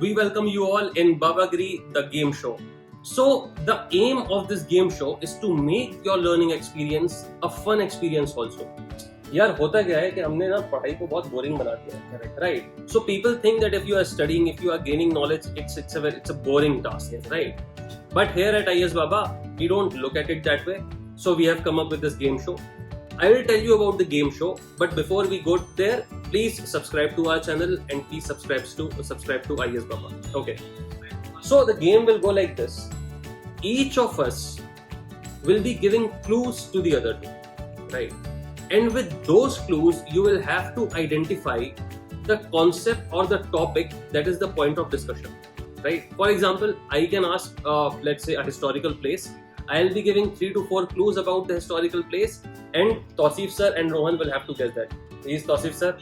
we welcome you all in Babagiri, the game show. So, the aim of this game show is to make your learning experience a fun experience also. यार होता क्या है कि हमने ना पढ़ाई को बहुत बोरिंग बना दिया है, right? So people think that if you are studying, if you are gaining knowledge, it's a boring task, right? But here at IS Baba, we don't look at it that way. So we have come up with this game show. I will tell you about the game show, but before we go there, please subscribe to our channel and please subscribe to IS Baba. Okay. So the game will go like this. Each of us will be giving clues to the other two, right? And with those clues, you will have to identify the concept or the topic that is the point of discussion, right? For example, I can ask, let's say, a historical place. I'll be giving 3 to 4 clues about the historical place, and Tausif sir and Rohan will have to guess that. He is Tausif sir,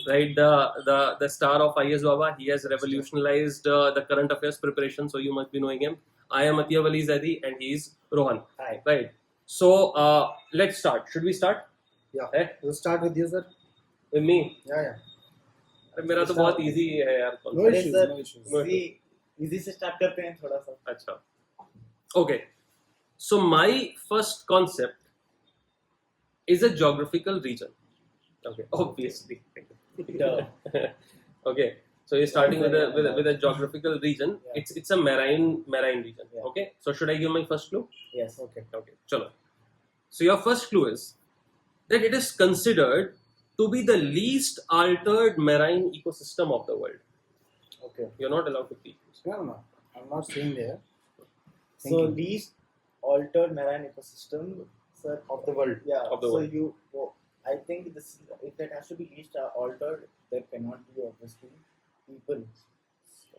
right? The star of IS Baba. He has revolutionized the current affairs preparation, so you must be knowing him. I am Atiya Wali Zadi, and he is Rohan. Hi. Right. So let's start. Should we start? Yeah. है? We'll start with you, sir. With me? Yeah. अरे मेरा तो बहुत easy है यार. No concept. issues. Sir No issues. No easy से start करते हैं थोड़ा सा. अच्छा. Okay. So my first concept is a geographical region. Okay. Obviously. Okay. So you're starting with a geographical region. Yeah. It's a marine region. Yeah. Okay. So should I give my first clue? Yes. Okay. Okay. Chalo. So your first clue is that it is considered to be the least altered marine ecosystem of the world. Okay. You're not allowed to keep. No. I'm not saying there. So Thinking. least altered marine ecosystem, sir, Of the world. Yeah. Of the so world. I think this if that has to be least altered, there cannot be obviously people,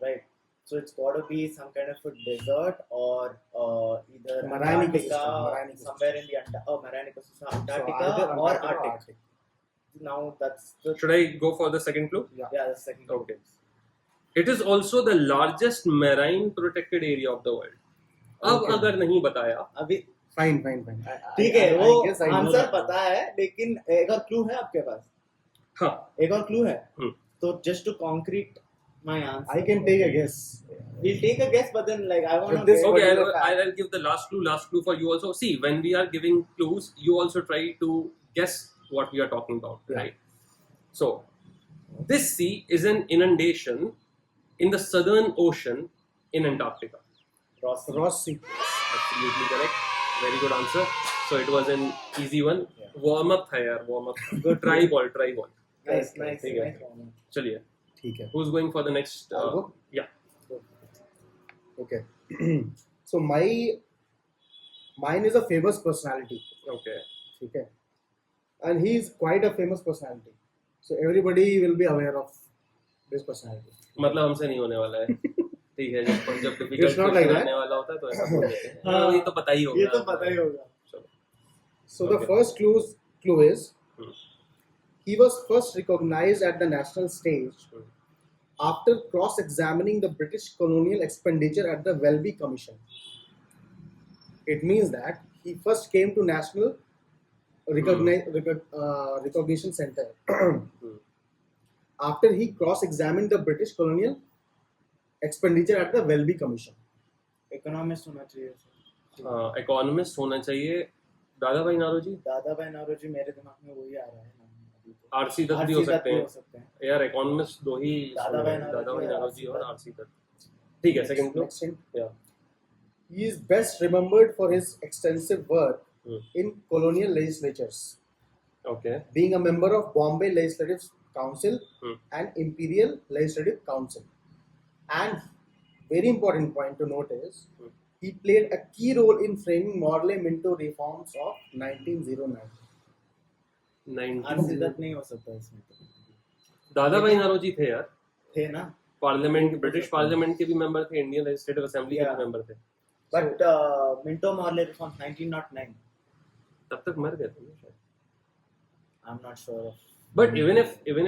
right? So it's got to be some kind of a desert or either Marine Antarctica, ecosystem, marine ecosystem. somewhere in the marine ecosystem, So Antarctica either or Antarctica Arctic. Now that's the Should I go for the second clue? the second. Okay. It is also the largest marine protected area of the world. अब Okay. अगर नहीं बताया अभी Fine. ठीक है, I वो guess I know answer that. पता है, लेकिन एक और क्लू है आपके पास. हाँ एक और क्लू है. हम्म. तो just to concrete my answer, I can take a guess. we'll take a guess, but then like I want With to this okay, particular fact. I'll give the last clue for you also. See, when we are giving clues, you also try to guess what we are talking about, Yeah. right? So, this sea is an inundation in the Southern Ocean in Antarctica. Ross. Ross Sea. Absolutely correct. Very good answer. So it was an easy one. Yeah. Warm up था यार, warm up. Good. Try ball. Nice. ठीक है. चलिए. ठीक है. Who's going for the next? I'll go? Yeah. Okay. So mine is a famous personality. Okay. ठीक है. And he is quite a famous personality. So everybody will be aware of this personality. मतलब हमसे नहीं होने वाला है. ठीक है, जब difficult It's not like that. आने वाला होता है तो ऐसा बोल देते हैं. हाँ. ये तो पता ही होगा. ये तो पता ही होगा. चलो. So Okay. the first clue is Hmm. he was first recognized at the national stage Hmm. after cross-examining the British colonial expenditure at the Welby Commission. It means that he first came to national recognition center after he cross-examined the British colonial expenditure at the Welby Commission. Economist होना चाहिए. Economist होना चाहिए. दादा भाई नारोजी, दादा भाई नारोजी मेरे दिमाग में वही आ रहा है. आरसी दत्त भी हो सकते हैं. सकते हैं. यार इकोनॉमिस्ट दो ही दादा भाई नारोजी दादा भाई और नारोजी और RC आरसी दत्त. ठीक है, second clue. Next hint. Yeah. He is best remembered for his extensive work Hmm. in colonial legislatures, Okay. being a member of Bombay Legislative Council Hmm. and Imperial Legislative Council. And very important point to note is Hmm. he played a key role in framing Morley Minto reforms of 1909. 19 RC Dutt नहीं हो सकता इसमें. दादा भाई नारोजी थे यार. थे ना. पार्लियामेंट, ब्रिटिश पार्लियामेंट के भी मेंबर थे, इंडियन लेजिस्लेटिव असेंबली के Yeah. भी मेंबर थे. But Minto Morley reforms 1909. तब तक मर गए थे ना शायद. I'm not sure of. But even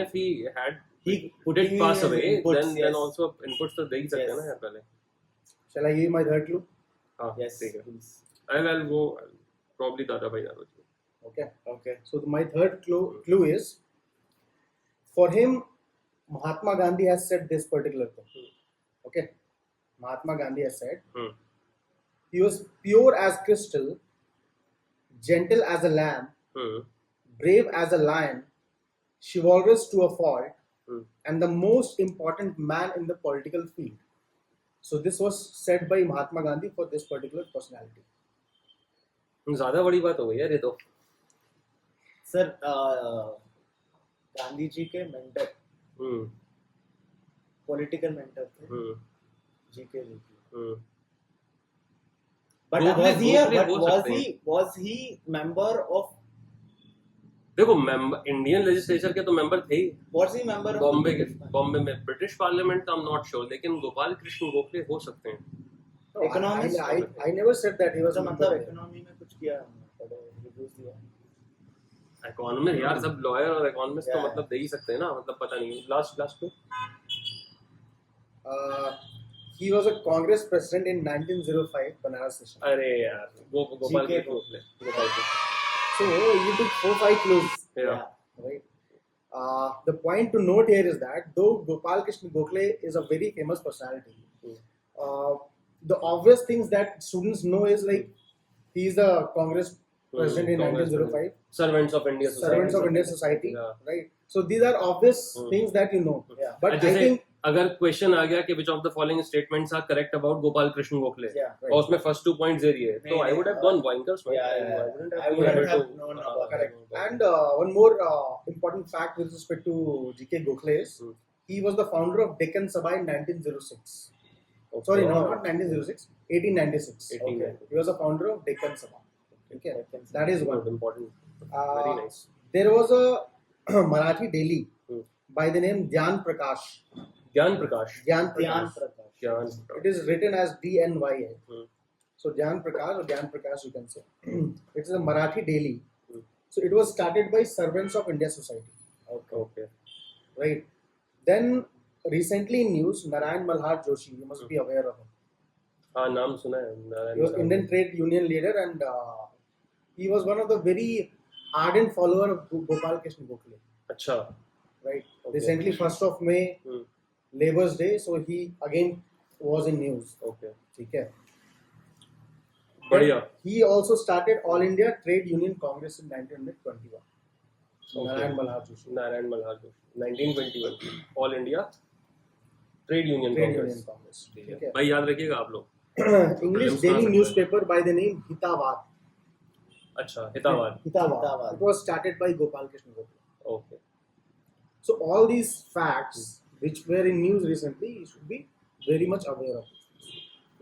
if he had He did pass away, inputs, then yes. also inputs तो दे ही सकते हैं ना Yes. यार पहले. Shall I give you my third clue? हाँ, Yes. ठीक है. Please. I'll go probably दादा भाई Naoroji. Okay. Okay. So my third clue is for him, Mahatma Gandhi has said this particular thing. Okay, Mahatma Gandhi has said Hmm. he was pure as crystal, gentle as a lamb, Hmm. brave as a lion, chivalrous to a fault, Hmm. and the most important man in the political field. So this was said by Mahatma Gandhi for this particular personality. ज्यादा बड़ी बात हो गई यार ये तो. Sir Gandhi ji के mentor, Hmm. Political mentor थे Hmm. जीके जी की. Hmm. But Gokhale- was he Gokhale हो सकते हैं. was he member of देखो इंडियन लेजिस्लेचर के तो मेंबर थे ही. was he member of Bombay the के बॉम्बे में ब्रिटिश पार्लियामेंट का आई एम नॉट श्योर, लेकिन गोपाल कृष्ण गोखले हो सकते हैं. No, Economist? I never said that he was तो a मतलब member. इकोनॉमी में कुछ किया रिव्यूज दिया. इकोनॉमिस्ट यार, सब लॉयर और इकोनॉमिस्ट तो Yeah. मतलब दे ही सकते हैं ना, मतलब पता नहीं. लास्ट में He was a Congress president in 1905 Banaras session. अरे यार Gopal GK Krishna Gokhale. Gopal Krishna. So you took 4-5 clues, Yeah. right? The point to note here is that though Gopal Krishna Gokhale is a very famous personality, the obvious things that students know is like he is the Congress president in Congress 1905, Servants of India Society. servants of Indian society, Yeah. right? So these are obvious things that you know. Yeah. But I जैसे think अगर question आ गया कि which of the following statements are correct about Gopal Krishna Gokhale, Yeah, right. और उसमें first 2 points दे रही है, तो नहीं, I would have नहीं, gone Vinkers. yeah, yeah. I wouldn't I have wouldn't been able have to- known हाँ, about correct. हाँ, And one more important fact with respect to GK Gokhale is he was the founder of Deccan Sabha in 1906. okay. Sorry, no, not 1906, 1896. 1896. He was a founder of Deccan Sabha. Okay, that is one. Good, important. Uh, Very nice. There was a Marathi daily Hmm. by the name Dhyan Prakash. ज्ञान प्रकाश. Dhyan ध्यान Prakash. प्रकाश. ज्ञान It Prakash. is written as DNYA. Hmm. So Dhyan Prakash or Dhyan Prakash you can say. It is a Marathi daily. Hmm. So it was started by Servants of India Society. Okay. Right. Then recently in news, Narayan Malhar Joshi, you must be aware of him. हाँ, नाम सुना है. He was Indian trade union leader and he was one of the very ardent follower of Gopal Krishna Gokhale. अच्छा. Right. Okay. Recently, 1st of May, Hmm. Labour's Day, so he again was in news. Okay. ठीक है. बढ़िया. He also started All India Trade Union Congress in 1921. Okay. Narayan Malhar Joshi. Narayan Malhar Joshi. 1921 all India trade union Trade Congress. Union Congress. ठीक है. भाई याद रखिएगा आप लोग. English सुना daily सकते newspaper by the name Hitavad. अच्छा, हितावाद. Hitavad. It was started by Gopal Krishna Gokhale. Okay. So all these facts which were in news recently, you should be very much aware of.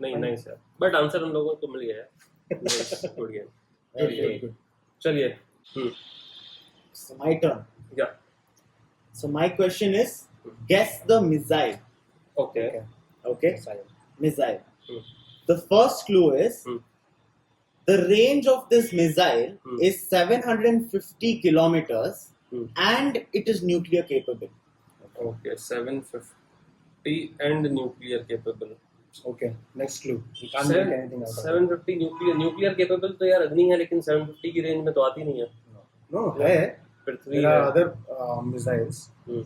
नहीं नहीं sir, but answer हम लोगों को मिल गया है. Good game. Good. चलिए. So my turn. या. So my question is, guess the missile. Okay. Okay. Missile. Hmm. The first clue is Hmm. the range of this missile Hmm. is 750 kilometers Hmm. and it is nuclear capable. Okay. 750 and nuclear capable. Okay. Next clue. We can't make anything out of it. 750 nuclear capable तो यार अग्नि है, लेकिन 750 की range में तो आती नहीं है. No, है. पृथ्वी There है. are other missiles, hmm.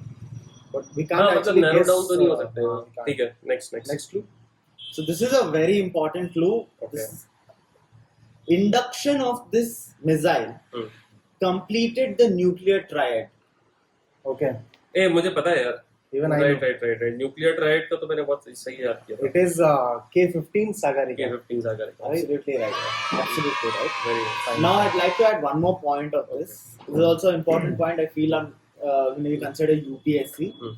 but we can't हाँ, मतलब actually नैरो guess. डाउन तो नहीं हो सकते. we can't. ठीक है. Next. Next clue. So this is a very important clue. Okay. This is- induction of this missile hmm. completed the nuclear triad. Okay. ए मुझे पता है यार. Even I know. Right. Nuclear tried का तो मैंने बहुत सही याद किया था. It is K-15 Sagarika. K-15 सागर का. Absolutely right. Absolutely right. Very fine. Now I'd like to add one more point of this. This is also an important point I feel on when you consider UPSC. Hmm.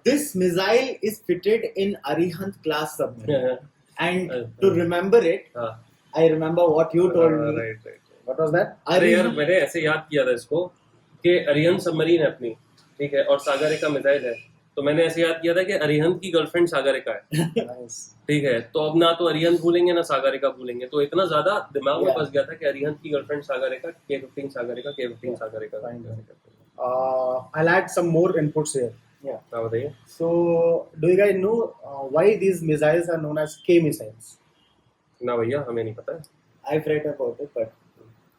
This missile is fitted in Arihant class submarine. And Uh, to remember it, हाँ. I remember what you told me. Right. What was that? अरे यार Arihant, मैंने ऐसे याद किया था इसको कि अरिहंत सबमरीन है अपनी, ठीक है, और सागरिका मिसाइल है, तो मैंने ऐसे याद किया था कि अरिहंत की गर्लफ्रेंड सागरिका है. Nice. ठीक है, तो अब ना तो अरिहंत भूलेंगे ना सागरिका भूलेंगे, तो इतना ज्यादा दिमाग में Yeah. बस गया था कि अरिहंत की girlfriend Sagarika, K-15 Sagarika, K-15 Yeah. Sagarika. Fine. I'll add some more inputs here. yeah. हाँ बताइए. So, do you guys know why these missiles are known as K missiles? ना भैया, हमें नहीं पता है. I've read about it, but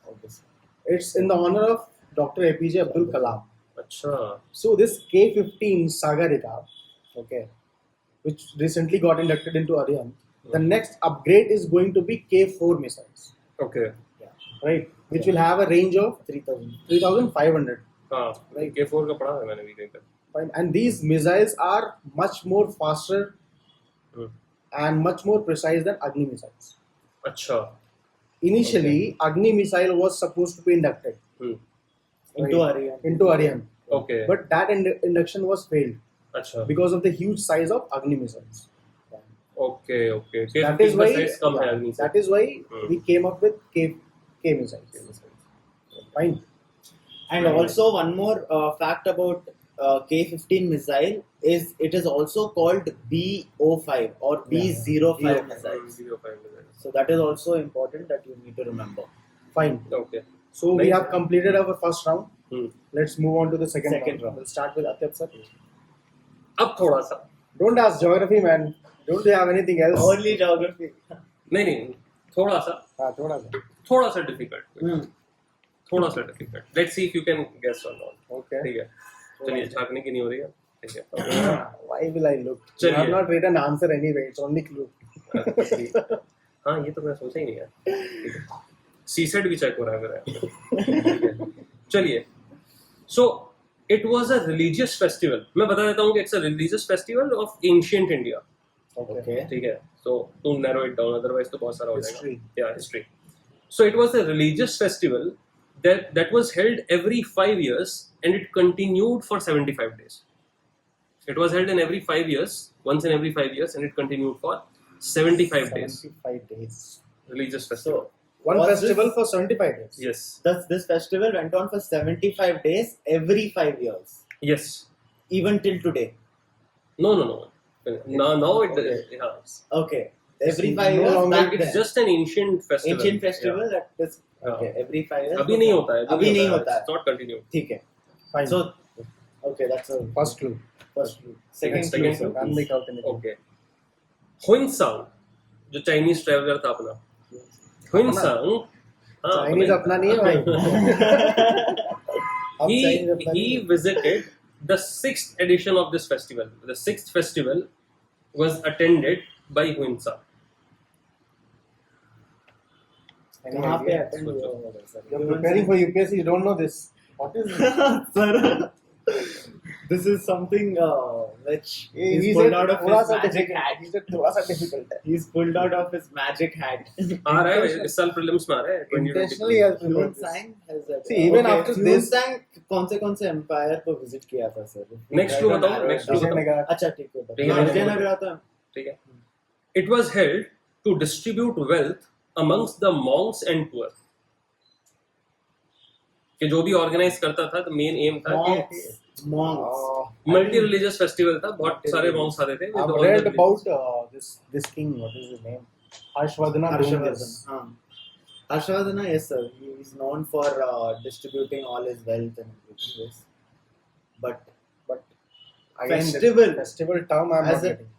obviously. It's in the honor of Dr. APJ Abdul Kalam. अच्छा. So this K-15 Sagarika, okay, which recently got inducted into Ariane. The next upgrade is going to be K4 missiles, Okay. right? Which will have a range of 3000. 3,500. हाँ. Right. K4 का पढ़ा है मैंने भी कहीं पे. Fine. And these missiles are much more faster Hmm. and much more precise than Agni missiles. अच्छा. Initially, Agni missile was supposed to be inducted Hmm. Into right, Ariane. into Ariane, Okay. but that induction was failed अच्छा. because of the huge size of Agni missiles. Okay. Okay. That is why size कम है अग्नि से. that is why Hmm. we came up with K missiles. Fine. And also one more fact about K-15 missile is it is also called B-05 or B-05 B-05. missiles. 05 missiles. So that is also important that you need to remember. Fine. Okay. So we Nice. have completed our first round. Hmm. Let's move on to the second Second round. round. We'll start with Atyab sir. अब थोड़ा सा. Don't ask geography, man. Don't you have anything else? Only geography. नहीं. थोड़ा सा. हाँ, थोड़ा सा. थोड़ा सा difficult. Hmm. थोड़ा सा difficult. Let's see if you can guess or not. Okay. ठीक है. चलिए झाँकने की नहीं हो रही है. ठीक है. Why will I look? You चलिए. have not written answer anyway. It's only clue. हाँ ये तो मैं सोचा ही नहीं यार. सीसेट भी चेक हो रहा है मेरा. चलिए. So it was a religious festival. मैं बता देता हूँ कि it's a religious festival of ancient India. Okay. ठीक है. So to narrow it down, otherwise तो बहुत सारा हो जाएगा. History. Yeah, history. So it was a religious festival that was held every 5 years and it continued for 75 days. It was held in every 5 years, once in every 5 years, and it continued for 75 days. 75 days. Religious festival. So One Was festival this- for 75 days. Yes. this festival went on for 75 days every 5 years, Yes. even till today. No. Now it Okay. yeah. Okay. Every It's 5 no years longer- back It's then. just an ancient festival. Ancient festival Yeah. that is okay. Every 5 years. अभी नहीं होता है. अभी नहीं होता है. It's not continued. ठीक है. Fine. So okay, that's a First clue. first clue. Second Second clue. clue. Can't make out anything. Okay. Huinsang, जो चाइनीज ट्रैवलर था अपना. Huinsang. हाँ, Chinese अपना नहीं है भाई. अब Chinese अपना he नहीं है. visited the 6th edition of this festival. The 6th festival was attended by Huinsang. Any कहाँ पे idea? attend हुआ होगा sir? You're preparing for UPSC. You don't know this. What is this? Sir, this is something which He he's said pulled out of थोड़ा his सा magic difficult. hat. He said थोड़ा सा difficult है. He's pulled out of his magic hat. आ रहा है इस साल prelims में आ रहा है 2022. Intentionally has Hyun prepared this. Sang has that. See, even after Hyun this- Sang कौन से empire को visit किया था sir? Next clue बताओ, next clue बताओ. विजयनगर. अच्छा ठीक है. ठीक है, विजयनगर आता है. ठीक है. It was held to distribute wealth amongst the monks and poor. कि जो भी ऑर्गेनाइज करता था तो मेन एम था कि Monks. मल्टी रिलीजियस फेस्टिवल था. बहुत सारे मॉन्क्स आते थे. with I've all the read religions. about this king. What is his name? Harshvardhana. Harshavardhan. Harshavardhana, yes sir. He is known for distributing all his wealth and everything. Yes. But Again, this Festival. Festival term I'm As not a- getting.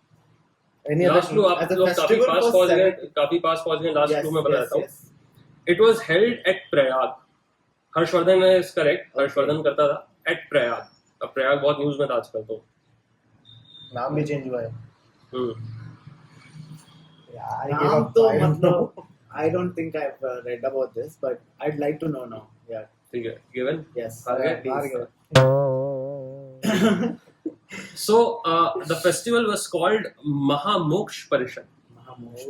Any other last clue clue? आप As a लोग काफी festival pass for पहुंच गए. 70 काफी पास पहुंच गए. Last yes, clue में बता yes, देता हूँ. yes. It was held at Prayag. Harshvardhan is correct. Harshvardhan करता था at Prayag. अब प्रयाग बहुत न्यूज में था आजकल तो. नाम भी चेंज हुआ है. यार, ये नाम बात तो I don't know. मतलब I don't think I've read about this, but I'd like to know now. Yeah. ठीक है. Given. Yes. हार गए? please, हार sir. गए. So the festival was called Mahamoksha परिषद.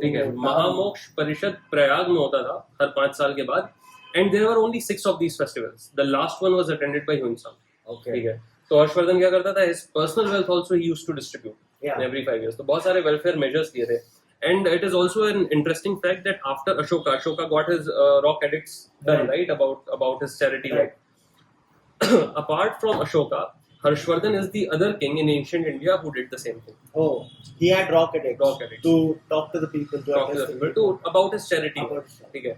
ठीक है. महामोक्ष परिषद प्रयाग में होता था हर 5 साल के बाद. And there were only 6 of these festivals. The last one was attended by Huinsang. Okay. ठीक है. तो हर्षवर्धन क्या करता था? His personal wealth also he used to distribute Yeah. every 5 years. तो बहुत सारे welfare measures लिए थे. And it is also an interesting fact that after Ashoka got his rock edicts done, right, about his charity Right. work. Apart from Ashoka, Harshvardhan is the other king in ancient India who did the same thing. Oh, he had rock edicts. Rock edicts. To talk to the people. To Talk to the address people to about his charity work. About- ठीक है.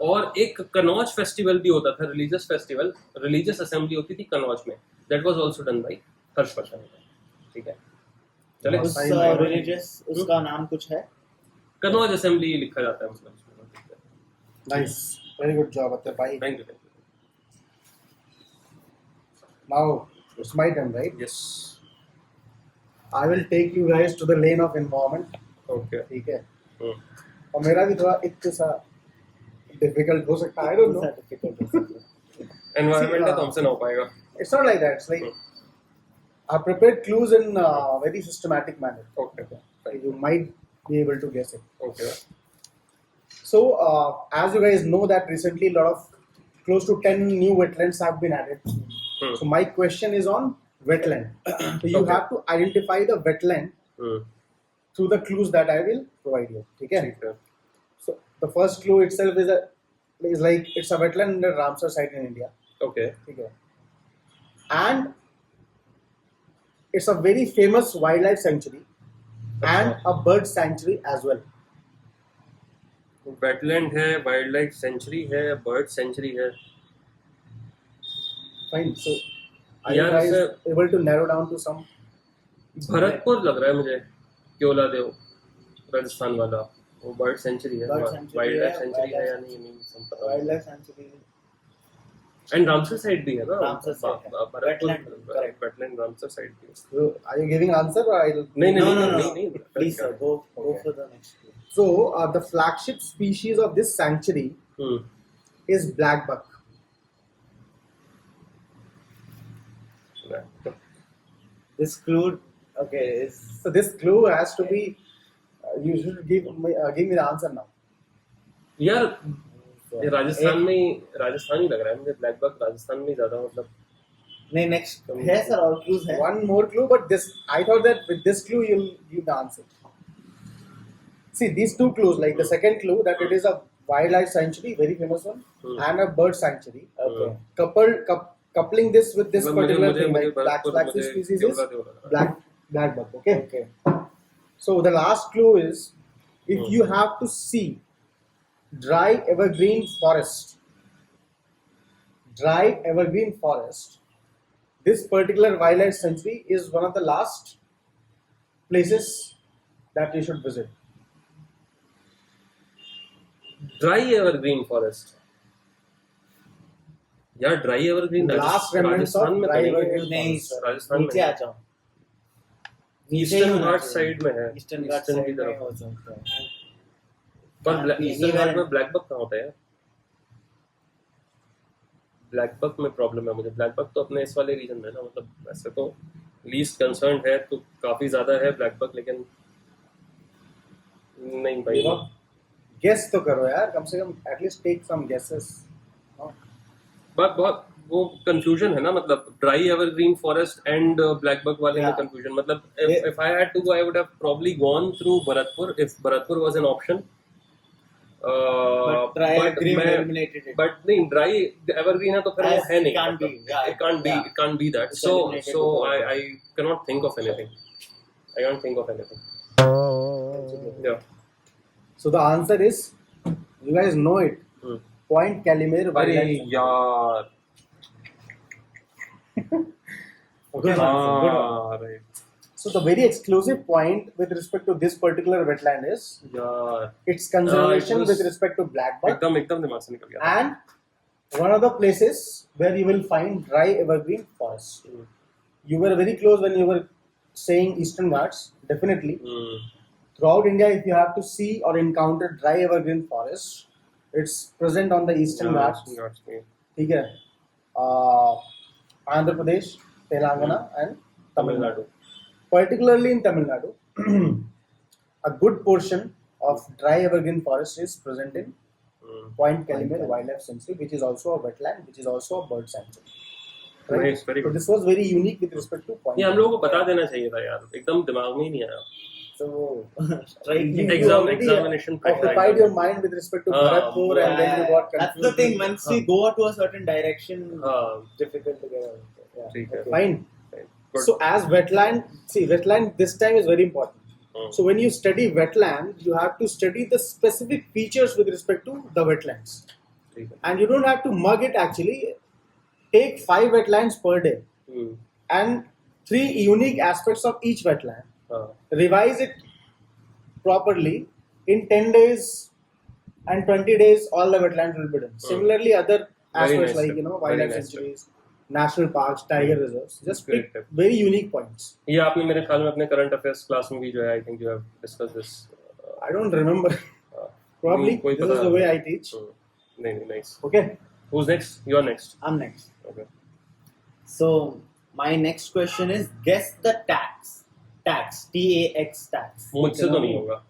और एक Kannauj festival भी होता था, religious festival, religious assembly होती थी कनौज में. That was also done by Harshvardhan. ठीक है. चले. उस religious उसका नाम कुछ है? कनौज असेंबली लिखा जाता है मतलब. Nice. Very good job, Atyab bhai. Thank you. Now it's my turn, right? Yes. I will take you guys to the lane of environment. Okay. ठीक है. Hmm. और मेरा भी थोड़ा इतना सा difficult हो सकता है. I don't know. Difficult हो सकता है. Environment है See, तो हमसे ना हो पाएगा. It's not like that. It's like I prepared clues in a very systematic manner. Okay. So you might be able to guess it. Okay. So, as you guys know that recently a lot of close to 10 new wetlands have been added. Hmm. So my question is on wetland. So you Okay. have to identify the wetland Hmm. through the clues that I will provide you. Okay? ठीक है. So the first clue itself is like it's a wetland in the Ramsar site in India. Okay. Okay? And it's a very famous wildlife sanctuary and a bird sanctuary as well. Wetland है, wild life sanctuary है, bird sanctuary है. Fine. So are you Yeah, guys sir. able to narrow down to some? Bharatpur लग रहा है मुझे. क्योला देव राजस्थान वाला वो bird sanctuary है. Bird sanctuary वाइल्ड लाइफ है, सेंचुरी है या wildlife- नहीं सब पता. Wildlife sanctuary. And Ramsar side भी है ना. रामसर side है. Wetland, correct. Wetland Ramsar side भी है. So, are you giving answer or I'll? नहीं No, नहीं no, नहीं no. नहीं. Please, sir, go Okay. for the next clue. So the flagship species of this sanctuary Hmm. is blackbuck. This clue, okay, is So this clue has to be. You should give me the answer now. यार ये राजस्थान ही लग रहा है मुझे. Black buck Rajasthan में ज्यादा मतलब. नहीं, next है sir, और clues है. One more clue, but this I thought that with this clue you'll give the answer. See these two clues, like the second clue that it is a wildlife sanctuary, very famous one, and a bird sanctuary. Okay. Coupling this with this particular मुझे thing, मुझे like black Bharatpur flagship मुझे species is क्योला देव लग रहा है. blackbuck. Okay. Okay. So the last clue is if you have to see dry evergreen forest, this particular wildlife sanctuary is one of the last places that you should visit. Dry evergreen forest. यार dry evergreen Last remnants of Rajasthan में dry तो नहीं है. evergreen नहीं forest. sir, Rajasthan नीचे में आ जाओ. Eastern घाट side में है. ईस्टर्न घाट ईस्टर्न की साइड में तरफ. हो सकता है. पर easy ईस्टर्न घाट है. में ब्लैक बक कहाँ होता है? ब्लैक बक में प्रॉब्लम है मुझे. ब्लैक बक तो अपने इस वाले रीजन में है ना. मतलब वैसे तो लीस्ट कंसर्न है तो काफी ज्यादा है ब्लैक बक, लेकिन नहीं भाई. You know, guess तो करो यार, कम से कम at least take some guesses. No? बात बहुत वो कंफ्यूजन है ना. मतलब dry evergreen forest and black buck वाले में Yeah. कंफ्यूजन. मतलब if I had to go I would have probably gone through Bharatpur if Bharatpur was an option. But dry evergreen मैं- eliminated it. But नहीं, dry evergreen है तो फिर वो As है नहीं. it can't be, yeah. It can't be. Yeah. It can't be that. It's So eliminated so because of I cannot think of anything. I can't think of anything. Yeah. So the answer is, you guys know it. Hmm. Point Calimere अरे Wildlife Sanctuary. यार. Okay, good one. right. So the very exclusive point with respect to this particular wetland is यार its conservation it was- with respect to blackbuck एकदम दिमाग से निकल गया. and one of the places where you will find dry evergreen forest. Hmm. You were very close when you were saying Eastern Ghats. Definitely. Hmm. Throughout India, if you have to see or encounter dry evergreen forest, it's present on the Eastern Ghats. Ghats में. ठीक है. Andhra Pradesh, Telangana, and Tamil Nadu. Particularly in Tamil Nadu, a good portion of dry evergreen forest is present in Hmm. Point Calimere Wildlife Sanctuary, which is also a wetland, which is also a bird sanctuary. Nice, very So good. this was very unique with respect to Point. ये हम लोगों को बता देना चाहिए था यार. एकदम दिमाग में ही नहीं आया. So, strike You Examination already pressure. occupied your mind with respect to Bharatpur, and then you got confused. That's the thing. Once we go to a certain direction, हाँ. difficult to get out. Yeah. ठीक है. Okay. Fine. Good. So as wetland, see wetland this time is very important. Hmm. So when you study wetland, you have to study the specific features with respect to the wetlands, ठीक है. and you don't have to mug it actually. Take 5 wetlands per day Hmm. and 3 unique aspects of each wetland. हाँ. Revise it properly in 10 days and 20 days. All the wetlands will be done. Similarly, other aspects nice, like sir. Very wildlife nice, sir. sanctuaries, national parks, tiger reserves. Just Great pick tip. very unique points. ये आपने मेरे ख्याल में अपने current affairs class में भी जो है I think you have discuss this I don't remember. Probably कोई this पता is the way I teach. नहीं nice Okay. who's next you're next I'm next. okay So my next question is guess the tax. Tax. T-A-X tax. मुझसे तो नहीं होगा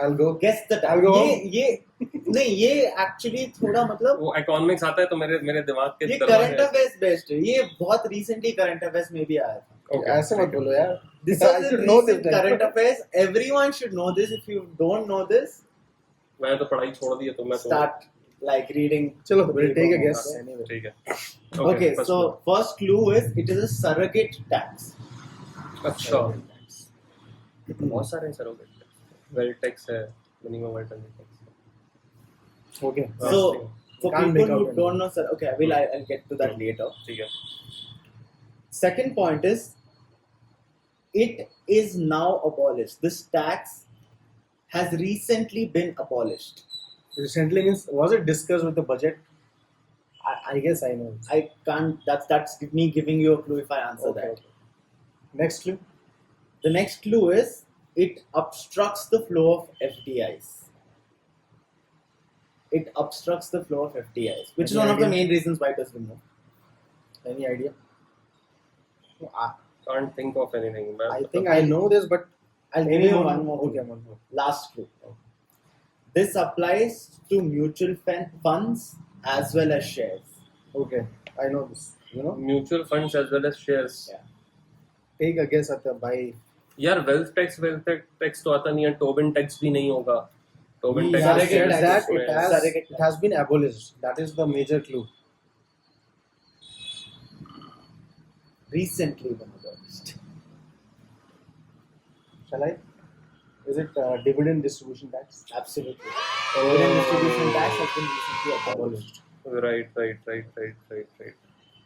I'll go. Guess the tax. I'll go. ये नहीं ये actually थोड़ा मतलब वो इकोनॉमिक्स आता है तो मेरे दिमाग के ये दरवाजे करंट अफेयर्स बेस्ड है. ये बहुत recently करंट अफेयर्स में भी आया था. Okay, ऐसे मत बोलो यार. This I is a should know this. recent current affairs. Everyone should know this. If you don't know this, मैंने तो पढ़ाई छोड़ दी है तो मैं तो start like reading. चलो, we'll take a guess anyway. ठीक है Okay, first so one. first clue is it is a surrogate tax. अच्छा बहुत सारे हैं सर वेल्थ टैक्स है minimum return tax Okay. So for Can't make people out who any. don't know, sir, okay, I'll get to that later. ठीक है Second point is it is now abolished. This tax has recently been abolished. Recently means was it discussed with the budget? I guess I know. I can't. That's me giving you a clue if I answer Okay. that. Next clue. The next clue is it obstructs the flow of FDIs. It obstructs the flow of FDIs, which is Any one of the idea? main reasons why it was removed. Any idea? can't think of anything मैं I think I know this, but I'll give maybe you one more. Okay, one more. Last clue. This applies to mutual funds as well as shares. Okay, I know this. You know, mutual funds as well as shares Yeah. take a guess at the by. यार wealth tax तो आता नहीं है Tobin tax भी नहीं होगा Tobin Yeah, tax surrogate Yes, tax that is it has surrogate it has been abolished. That is the major clue. Recently been abolished. Shall I? Is it dividend distribution tax? Absolutely. Dividend distribution tax has been recently abolished. Right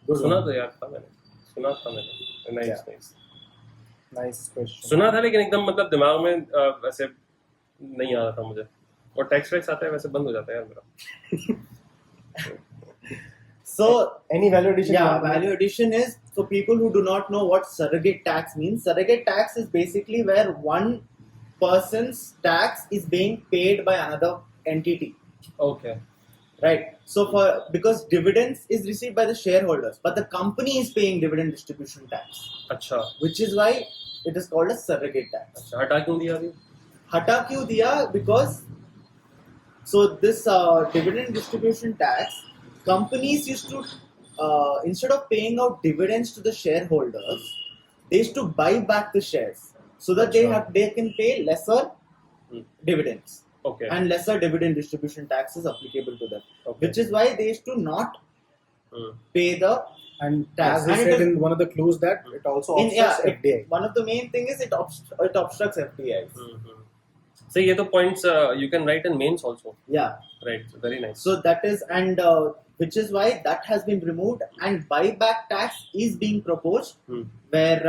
Good सुना one. तो यार था मैंने nice Yeah. Nice Nice question. सुना था लेकिन एकदम मतलब दिमाग में वैसे नहीं आ रहा था मुझे और टैक्स वैक्स आता है वैसे बंद हो जाता है यार मेरा So Any value addition? yeah, value addition is for people who do not know what surrogate tax means. Surrogate tax is basically where one person's tax is being paid by another entity, okay right? So because dividends is received by the shareholders, but the company is paying dividend distribution tax, अच्छा which is why it is called a surrogate tax. अच्छा हटा क्यों दिया अभी Hata kyun diya? Because so this dividend distribution tax, companies used to instead of paying out dividends to the shareholders, they used to buy back the shares so that they can pay lesser dividends okay and lesser dividend distribution tax is applicable to them, Okay. which is why they used to not pay the And tax. as we And it said is- in one of the clues that it also in, obstructs yeah, FDI. one of the main thing is it obstructs FDIs. so ये तो points you can write in mains also Yeah. right very nice So that is, and which is why that has been removed, and buyback tax is being proposed, where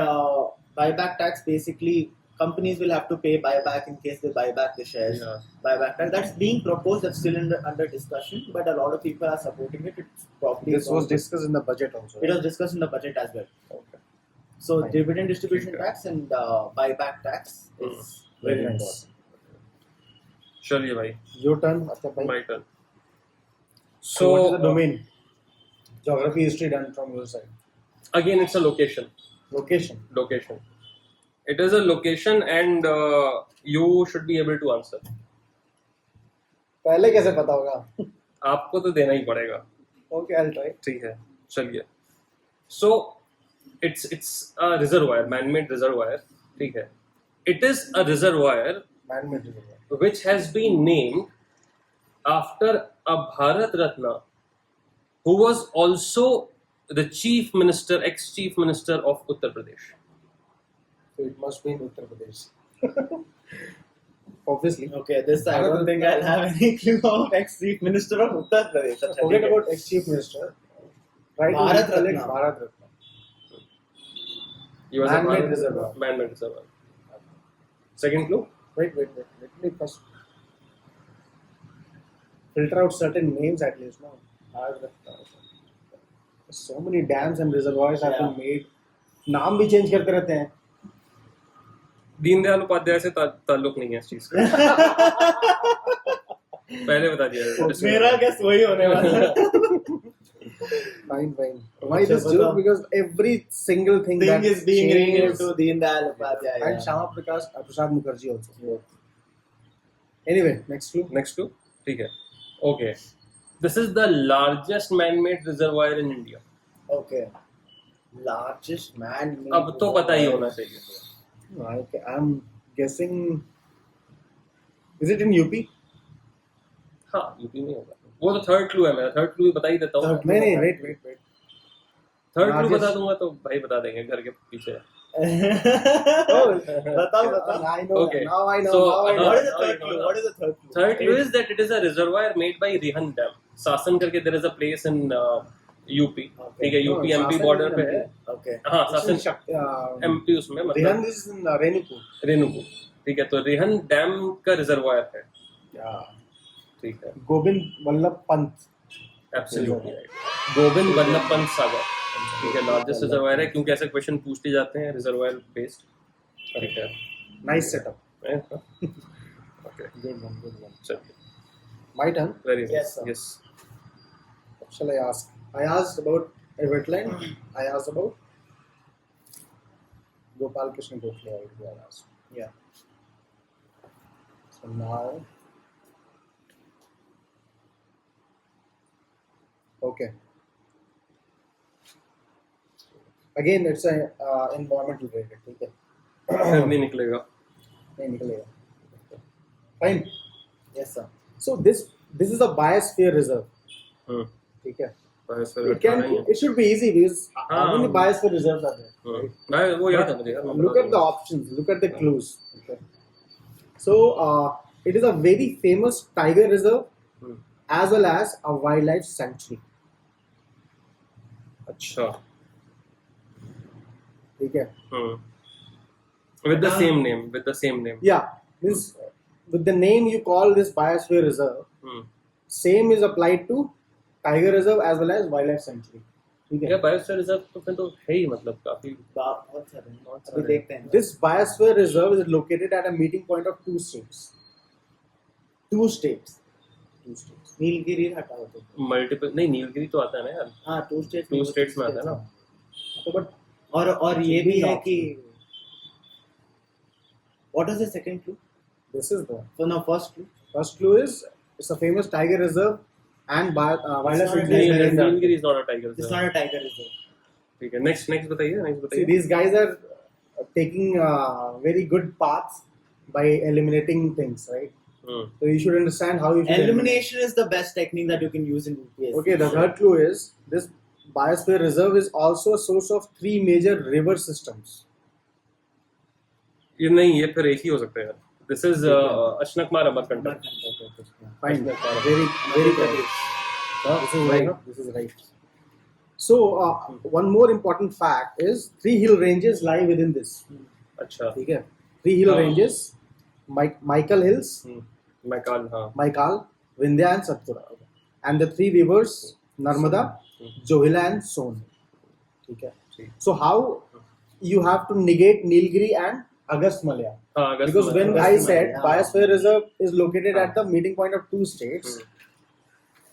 buyback tax basically companies will have to pay buyback in case they buy back the shares. Yeah. Buyback tax that's being proposed. That's still under discussion, but a lot of people are supporting it. It's probably This was discussed in the budget also. It was discussed in the budget as well. okay So Fine. dividend distribution Okay. tax and buyback tax is Very very nice. important. चलिए भाई Your turn, Atyab bhai. my turn So, what is the domain? Geography, history done from your side. again it's a location Location. it is a location and you should be able to answer पहले कैसे पता होगा? आपको तो देना ही पड़ेगा Okay, I'll try. ठीक है चलिए so it's a reservoir man-made reservoir ठीक है it is a reservoir Man-made reservoir. which has been named after a Bharat Ratna who was also the ex-chief minister of Uttar Pradesh. So it must be in Uttar Pradesh. Obviously. Okay, this I don't think I'll have any clue of ex-chief minister of Uttar Pradesh. Forget about ex-chief minister. Try to Bharat recollect Ratna. Bharat Ratna. He was a Man-made Bharat- reservoir. Man-made reservoir. Second clue? Wait. Let me first filter out certain names at least. No. Bharat Ratna. so many dams and reservoirs have Yeah. been made. नाम भी change करते रहते हैं. दीनदयाल उपाध्याय से ताल्लुक नहीं है इस चीज का. पहले बता दिया. मेरा guess वही होने वाला है. Fine. Why अच्छा, this joke? बताओ. Because every single thing that Thing is being changes- related to Deendayal Upadhyaya. and Shama Prasad Mukherjee also. Anyway, next clue. Next two. ठीक है. Okay. This is the largest man-made reservoir in India. Okay. Largest man. अब तो पता ही होना चाहिए. I'm guessing. Is it in UP? हाँ, UP में होगा. वो तो थर्ड क्लू है मेरा. थर्ड क्लू बता ही देता हूँ. Third- नहीं, wait. थर्ड क्लू largest- बता दूंगा तो भाई बता देंगे घर के पीछे. बताओ. I know. Okay. Now I know. So, now I know. What is the third clue? What is the third clue? Third clue is that it is a reservoir made by Rihand dam. Sasan करके there is a place in UP. ठीक है. UP No, MP Sasan border is पे in है. Okay. हाँ, This is Sasan MP उसमें मतलब Rihan is in Renupur. रेणुकू. ठीक है. तो रिहन डैम का रिजर्वायर है. Yeah. ठीक है. Gobind Vallabh Pant. Absolutely right. Govind Vallabh Pant Sagar. ठीक है. लार्जेस्ट रिजर्वायर है क्योंकि ऐसे क्वेश्चन पूछते जाते हैं रिजर्वायर बेस्ड. ठीक है. Nice setup. Okay. Good one. चलिए. My turn. Very Yes, sir. Yes. What shall I ask? I asked about a wetland. I asked about Gopal Krishna Gokhale. I asked. Yeah. So now, okay. Again, it's a environmental related. ठीक है. नहीं निकलेगा. नहीं निकलेगा. Fine. Yes, sir. So this is a biosphere reserve. हम्म. ठीक है. बस फिर It should be easy because how many biosphere reserves are there? हम्म. मैं वो याद है मुझे यार. मैं Look बता at the options. Look at the clues. Okay. So it is a very famous tiger reserve दूंगा. as well as a wildlife sanctuary. अच्छा. ठीक है. With the same name. Yeah. Means with the name you call this biosphere reserve, same is applied to tiger reserve as well as wildlife sanctuary. ठीक या है. Biosphere reserve तो फिर तो है ही मतलब काफी. बहुत सारे हैं. बहुत अभी सारे. देखते हैं. This biosphere reserve is located at a meeting point of two states. Two states. Nilgiri हटाओ तो. मल्टीपल नहीं. नीलगिरी तो आता है ना यार. हाँ, two states. Two states में आता है ना. So, but और ये भी है कि. What is the second clue? this is the So now first clue. first clue is it's a famous tiger reserve and wildlife not a sanctuary. tiger reserve. Nilgiri is not a tiger It's reserve. not a tiger reserve. ठीक है. Next बताइए. See, these guys are taking very good paths by eliminating things, right? So you should understand how you should Elimination is the best technique that you can use in UPSC. Okay, the third clue is this biosphere reserve is also a source of three major river systems. ये नहीं. ये फिर एक ही हो सकता है यार. This is Achanakmar Amarkantak. Fine, very correct. This is right. This is right. So one more important fact is three hill ranges lie within this. अच्छा. ठीक है. Three hill ranges, Michael Hills, Maikal. हाँ. Maikal, Vindhya and Satpura. And the three rivers, Narmada, Johila and Son. Okay. So how you have to negate Nilgiri and Agastmalaya? Because when I said biosphere reserve is located at the meeting point of two states,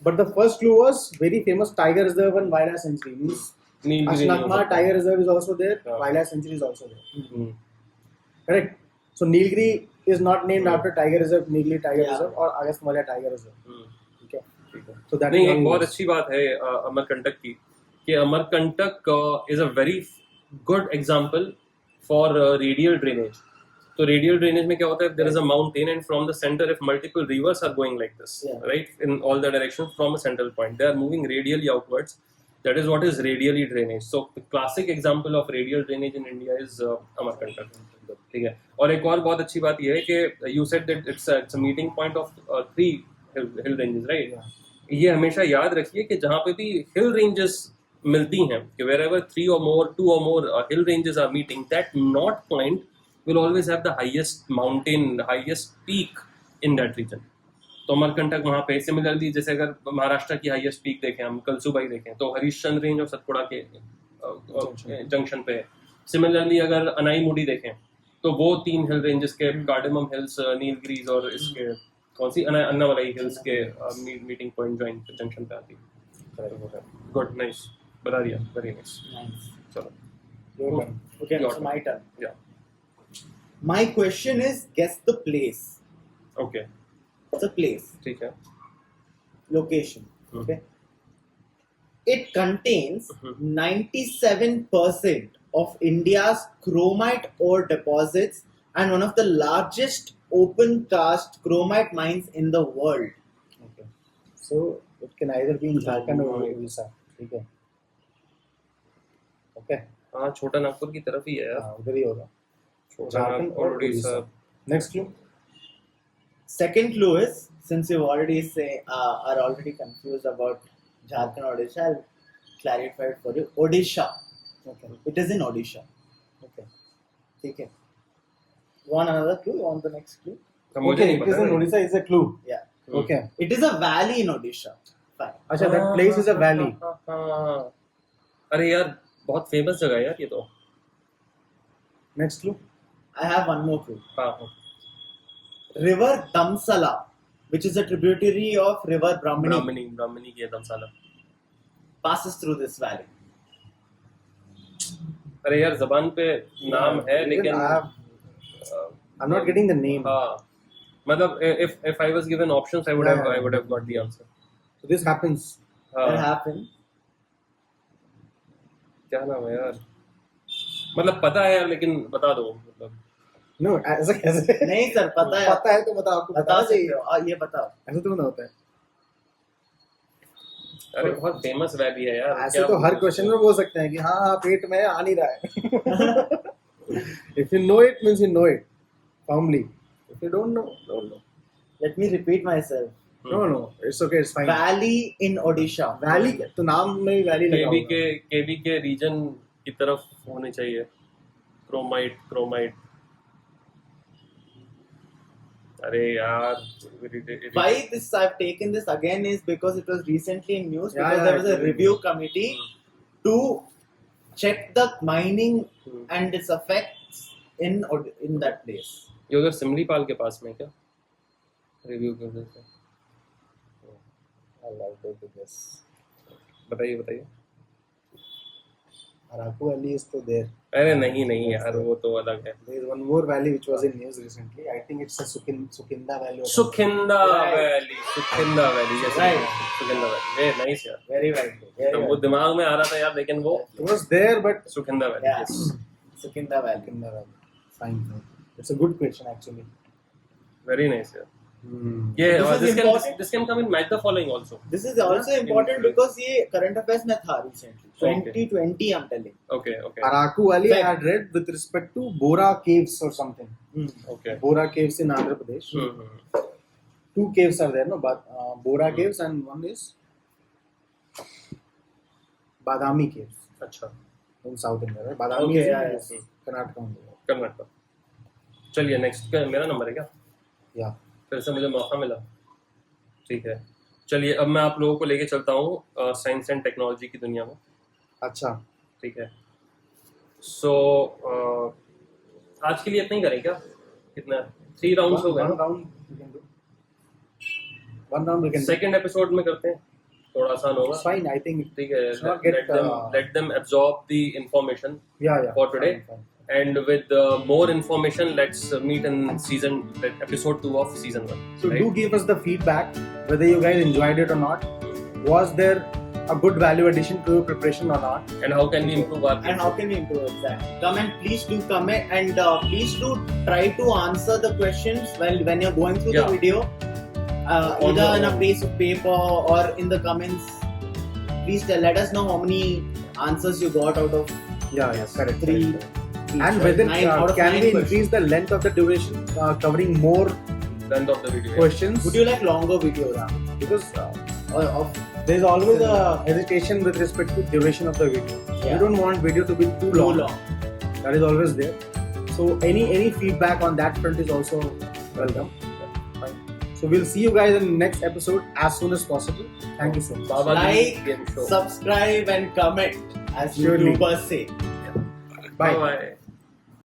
but the first clue was very famous tiger reserve and wildlife sanctuary. Means Ashnakmar tiger reserve is also there, wildlife sanctuary is also there. Correct. So Nilgiri is not named after tiger reserve, Nilgiri tiger reserve or Agastmalaya tiger reserve. Okay. So that नहीं. is एक बहुत अच्छी बात है अमरकंटक की कि Amarkantak is a very good example for radial drainage. तो radial drainage में क्या होता है? There is a mountain and from the centre if multiple rivers are going like this, right, in all the directions from a central point, they are moving radially outwards. That is what is radially drainage. So the classic example of radial drainage in India is Amarkantak. ठीक है. और एक और बहुत अच्छी बात यह है कि you said that it's a meeting point of three hill ranges, right? ये हमेशा याद रखिए कि जहाँ पे भी hill ranges मिलती हैं, कि wherever two or more hill ranges are meeting, that knot point will always have the highest mountain, the highest peak in that region. तो तो अमरकंटक वहाँ पे सिमिलरली जैसे अगर महाराष्ट्र की हाईएस्ट पीक देखें हम कलसुबाई देखें तो हरिश्चंद्र रेंज और सतपुड़ा के जंक्शन पे है। सिमिलरली अगर अनाईमुडी देखें तो वो 3 हिल रेंजेस के कार्डेमम हिल्स, नीलगिरीज और इसके कौन सी अन्नावलाई हिल्स के मीटिंग पॉइंट जॉइंट जंक्शन पे आती है। गुड, नाइस, बता दिया, वेरी नाइस। Nice. चलो Your turn. Okay, Your it's turn. my turn. Yeah. My question is, guess the place. Okay, It's a place, ठीक है। location. Hmm. Okay. It contains Mhm. 97% of India's chromite ore deposits and one of the largest open cast chromite mines in the world. Okay. So it can either be in Jharkhand or Odisha. ठीक है. Okay. हाँ, छोटा नागपुर की तरफ ही है यार। हाँ, उधर ही होगा. छोटा Jharkhand Nagpur, or Orissa. Odisha. Next clue. Second clue is, since you already are already confused about Jharkhand or Odisha, I'll clarify it for you. Odisha. Okay. It is in Odisha. Okay. Okay. Want another clue? Want the next clue? अब मुझे Okay. नहीं It is पता in भाई। Odisha. Is a clue. Yeah. Okay. It is a valley in Odisha. Fine. अच्छा, that place is a valley. हाँ। अरे यार बहुत फेमस जगह है यार ये तो। Next clue. I have one more clue. हाँ, River Damsala, which is a tributary of River Brahmani, ब्राह्मणी की धर्मशाला। passes through this valley. अरे यार जबान पे नाम है Even लेकिन I'm not getting the name. हाँ, मतलब if I was given options I would have got the answer। So this happens. That हाँ, happened. क्या नाम है यार, मतलब पता है यार लेकिन बता दो मतलब। No, ऐसा कैसे? नहीं सर, पता है। पता है तो बताओ, आपको बता बताना सकते चाहिए. हो। ये बताओ। ऐसा तो ना होता है. अरे बहुत फेमस वैली है यार। ऐसे क्या तो हर बोलूं क्वेश्चन उसको? में बोल सकते हैं कि हाँ हाँ पेट में है, आ नहीं रहा है. If you know it means you know it firmly. If you don't know, don't know. Let me repeat myself. No, it's okay, it's fine. Valley in Odisha. Valley तो नाम में ही वैली लगा केवी होगा. केवी के रीजन की तरफ होने चाहिए। क्रोमाइट। अरे यार Why this I've taken this again is because it was recently in news, Yeah, because yeah, there was a actually. review committee to check the mining Hmm. and its effects in that place. ये उधर सिमलीपाल के पास में क्या review कर देते? I love to guess. बताइए। Araku Valley is still there. अरे नहीं यार वो तो अलग है। There is one more valley which was in news recently. I think it's a Sukinda Valley. Or Sukinda Right. Valley, yes, Right. Sukinda valley. A nice यार। Very well. Very तो वो well. दिमाग में आ रहा था यार लेकिन वो something. It was there, but Sukinda valley. Yeah. yes, Sukinda Valley. Sukinda Valley. Fine. It's a good question actually. very nice यार। ये This is important. this can come in match the following also। This is also important because ये current affairs में था recently. Okay. 2020 I'm telling. Okay। Araku Valley I Fact. had read with respect to Bora Caves or something. Okay। Bora Caves in Andhra Pradesh. Hmm. 2 caves are there, no? But Bora Caves and one is Badami Caves अच्छा, in South India. Right? Badami Okay, is yeah, in Karnataka. only. Karnataka. चलिए next का मेरा number है क्या? Yeah. फिर से मुझे मौका मिला। ठीक है, चलिए अब मैं आप लोगों को लेके चलता हूँ साइंस एंड टेक्नोलॉजी की दुनिया में। अच्छा. ठीक है, सो आज के लिए इतना ही करें क्या? कितना 3 राउंड्स हो गए One ना? round we can do. One round we can do. Second episode में करते हैं, थोड़ा आसान होगा। It's fine. I think. ठीक है, Let's not get, let them absorb the information Yeah. For today? Fine. and with more information let's meet in episode 2 of season 1. So right? do give us the feedback whether you guys enjoyed it or not. Was there a good value addition to your preparation or not? And how can we improve our And how can we improve that? Comment, please do comment, and please do try to answer the questions when you're going through Yeah. the video, On either the- in a piece of paper or in the comments. Please let us know how many answers you got out of Yeah, correct. 3. correct. And whether out of can 9 we questions. increase the length of the duration, covering more length of the video? questions? Would you like longer videos? Because Of there's always a hesitation with respect to duration of the video. Yeah. We don't want video to be too too long. long? That is always there. So any feedback on that front is also welcome. Fine. So we'll see you guys in the next episode as soon as possible. Thank you so much. Babagiri Like, Game Show. subscribe, and comment, as Surely. YouTubers say. Bye. Bye.